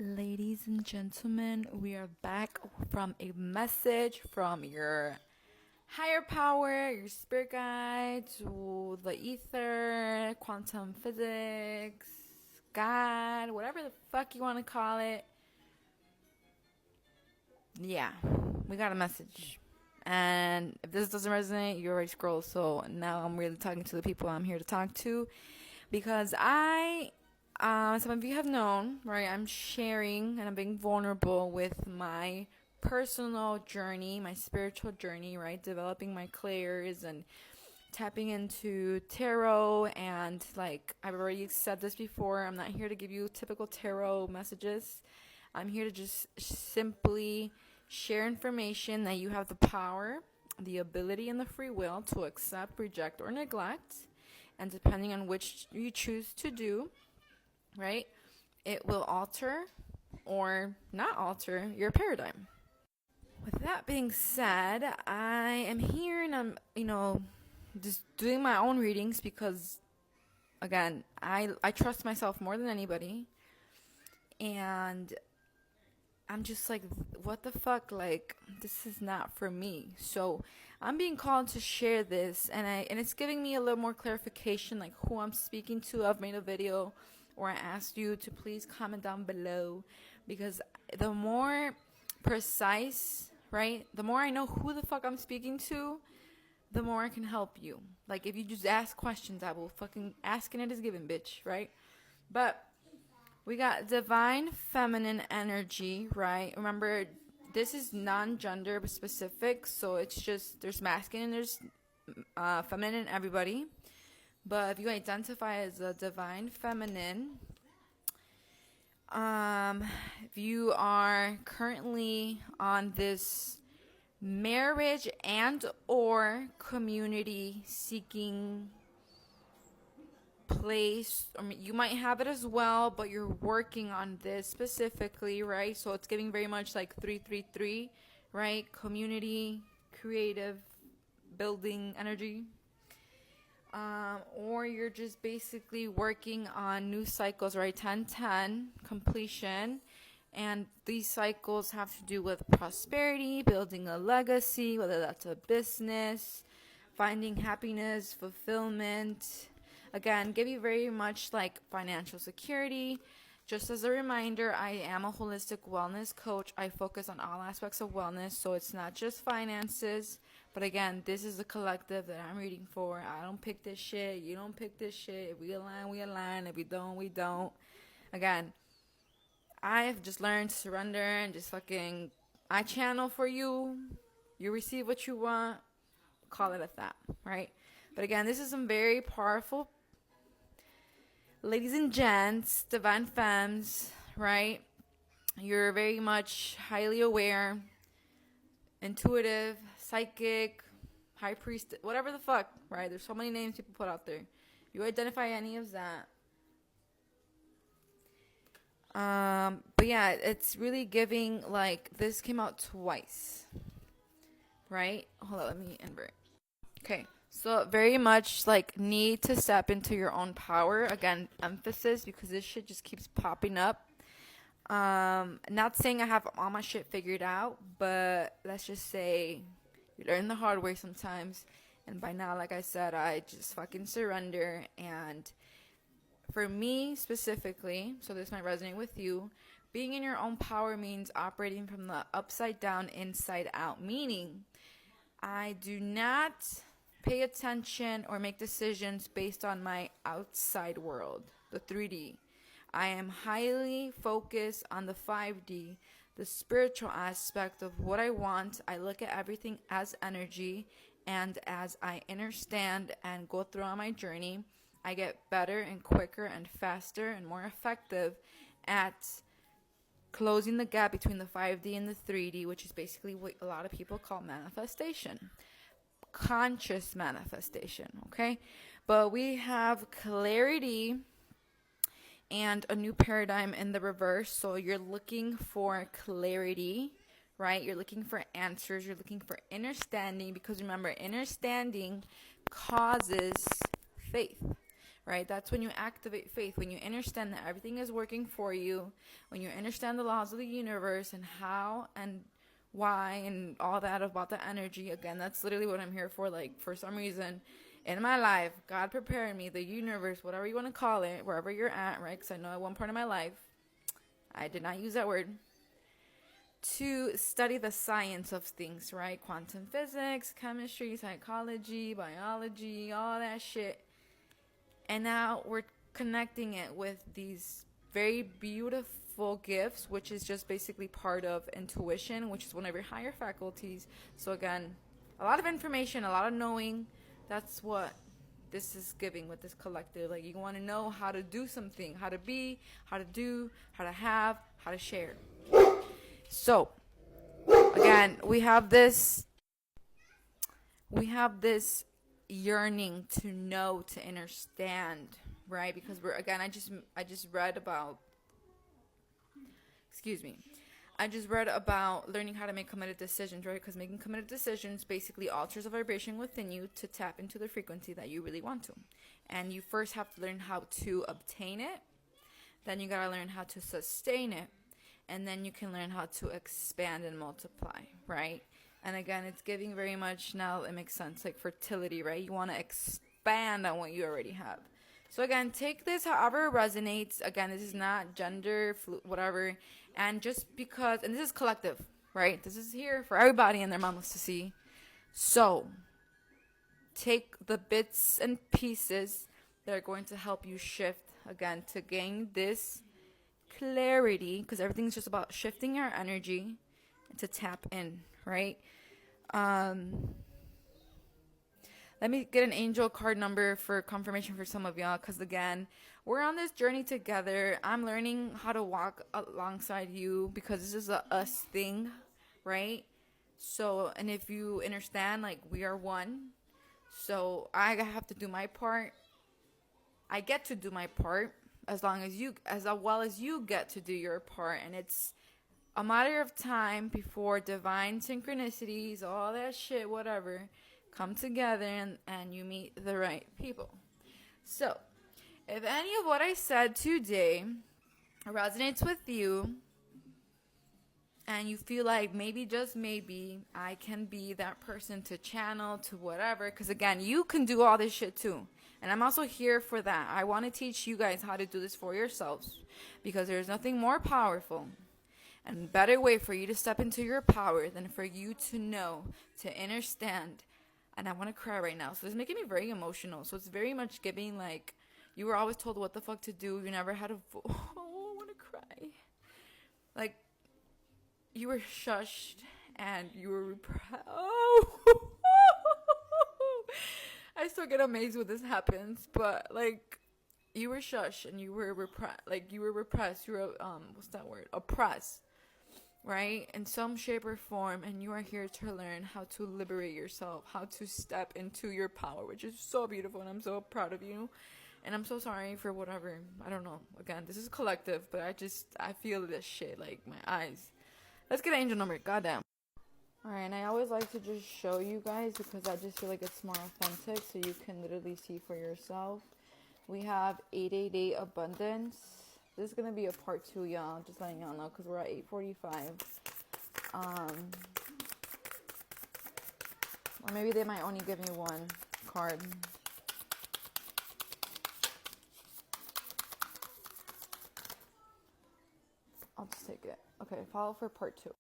Ladies and gentlemen, we are back from a message from your higher power, your spirit guide, to the ether, quantum physics, God, whatever the fuck you want to call it. Yeah, we got a message. And if this doesn't resonate, you already scrolled. So now I'm really talking to the people I'm here to talk to because some of you have known, right? I'm sharing and I'm being vulnerable with my personal journey, my spiritual journey, right? Developing my clairs and tapping into tarot. And like I've already said this before, I'm not here to give you typical tarot messages. I'm here to just simply share information that you have the power, the ability, and the free will to accept, reject, or neglect. And depending on which you choose to do, right, it will alter or not alter your paradigm. With that being said, I am here and I'm just doing my own readings because, again, I trust myself more than anybody. And I'm just like, what the fuck? Like, this is not for me. So I'm being called to share this, and it's giving me a little more clarification, like who I'm speaking to. I've made a video, or I asked you to please comment down below, because the more precise, right? The more I know who the fuck I'm speaking to, the more I can help you. Like, if you just ask questions, I will fucking asking it is given, bitch, right? But we got divine feminine energy, right? Remember, this is non-gender specific, so it's just there's masculine and there's feminine in everybody. But if you identify as a divine feminine, if you are currently on this marriage and or community seeking place, I mean, you might have it as well, but you're working on this specifically, right? So it's giving very much like 333, right? Community, creative, building energy. Or you're just basically working on new cycles, right? 1010 completion. And these cycles have to do with prosperity, building a legacy, whether that's a business, finding happiness, fulfillment. Again, give you very much like financial security. Just as a reminder, I am a holistic wellness coach. I focus on all aspects of wellness, so it's not just finances. But again, this is a collective that I'm reading for. I don't pick this shit. You don't pick this shit. If we align, we align. If we don't, we don't. Again, I've just learned to surrender and just fucking, I channel for you. You receive what you want. Call it at that, right? But again, this is some very powerful ladies and gents, divine femmes, right? You're very much highly aware, intuitive, psychic, high priest, whatever the fuck, right? There's so many names people put out there. You identify any of that. But yeah, it's really giving, like, this came out twice, right? Hold on, let me invert. Okay. So very much like need to step into your own power. Again, emphasis, because this shit just keeps popping up. Not saying I have all my shit figured out, but let's just say you learn the hard way sometimes. And by now, like I said, I just fucking surrender. And for me specifically, so this might resonate with you, being in your own power means operating from the upside down, inside out. Meaning, I do not pay attention or make decisions based on my outside world, the 3D. I am highly focused on the 5D, the spiritual aspect of what I want. I look at everything as energy, and as I understand and go through on my journey, I get better and quicker and faster and more effective at closing the gap between the 5D and the 3D, which is basically what a lot of people call manifestation. Conscious manifestation, okay? But we have clarity and a new paradigm in the reverse. So you're looking for clarity, right? You're looking for answers. You're looking for understanding, because remember, understanding causes faith, right? That's when you activate faith, when you understand that everything is working for you, when you understand the laws of the universe and how and why and all that about the energy. Again, that's literally what I'm here for. Like, for some reason in my life, God prepared me, the universe, whatever you want to call it, wherever you're at, right? Because I know at one point in my life, I did not use that word, to study the science of things, right? Quantum physics, chemistry, psychology, biology, all that shit. And now we're connecting it with these very beautiful gifts, which is just basically part of intuition, which is one of your higher faculties. So again, a lot of information, a lot of knowing. That's what this is giving with this collective. Like, you want to know how to do something, how to be, how to do, how to have, how to share. So again, we have this yearning to know, to understand, right? Because we're, again, I just read about, I just read about learning how to make committed decisions, right? Because making committed decisions basically alters the vibration within you to tap into the frequency that you really want to. And you first have to learn how to obtain it. Then you gotta learn how to sustain it. And then you can learn how to expand and multiply, right? And again, it's giving very much, now it makes sense, like fertility, right? You want to expand on what you already have. So again, take this however it resonates. Again, this is not gender, whatever. And just because, and this is collective, right? This is here for everybody and their mamas to see. So take the bits and pieces that are going to help you shift, again, to gain this clarity, because everything's just about shifting your energy to tap in, right? Let me get an angel card number for confirmation for some of y'all, because again, we're on this journey together. I'm learning how to walk alongside you because this is a us thing, right? So, and if you understand, like, we are one, so I have to do my part. I get to do my part as long as you, as well as you get to do your part. And it's a matter of time before divine synchronicities, all that shit, whatever, come together and you meet the right people. So, if any of what I said today resonates with you, and you feel like maybe, just maybe, I can be that person to channel, to whatever, because again, you can do all this shit too. And I'm also here for that. I want to teach you guys how to do this for yourselves, because there's nothing more powerful and better way for you to step into your power than for you to know, to understand. And I want to cry right now. So it's making me very emotional. So it's very much giving, like, you were always told what the fuck to do. You never had a oh, I want to cry. Like, you were shushed and you were repressed. Oh, I still get amazed when this happens, but like, you were shushed and you were repressed. Like, you were repressed. You were what's that word? Oppressed, right? In some shape or form, and you are here to learn how to liberate yourself, how to step into your power, which is so beautiful, and I'm so proud of you. And I'm so sorry for whatever. I don't know. Again, this is collective, but I feel this shit, like, my eyes. Let's get an angel number. Goddamn. Alright, and I always like to just show you guys because I just feel like it's more authentic, so you can literally see for yourself. We have 888 abundance. This is going to be a part 2, y'all. Just letting y'all know because we're at 8:45. Or maybe they might only give me one card. I'll just take it. Okay, follow for part 2.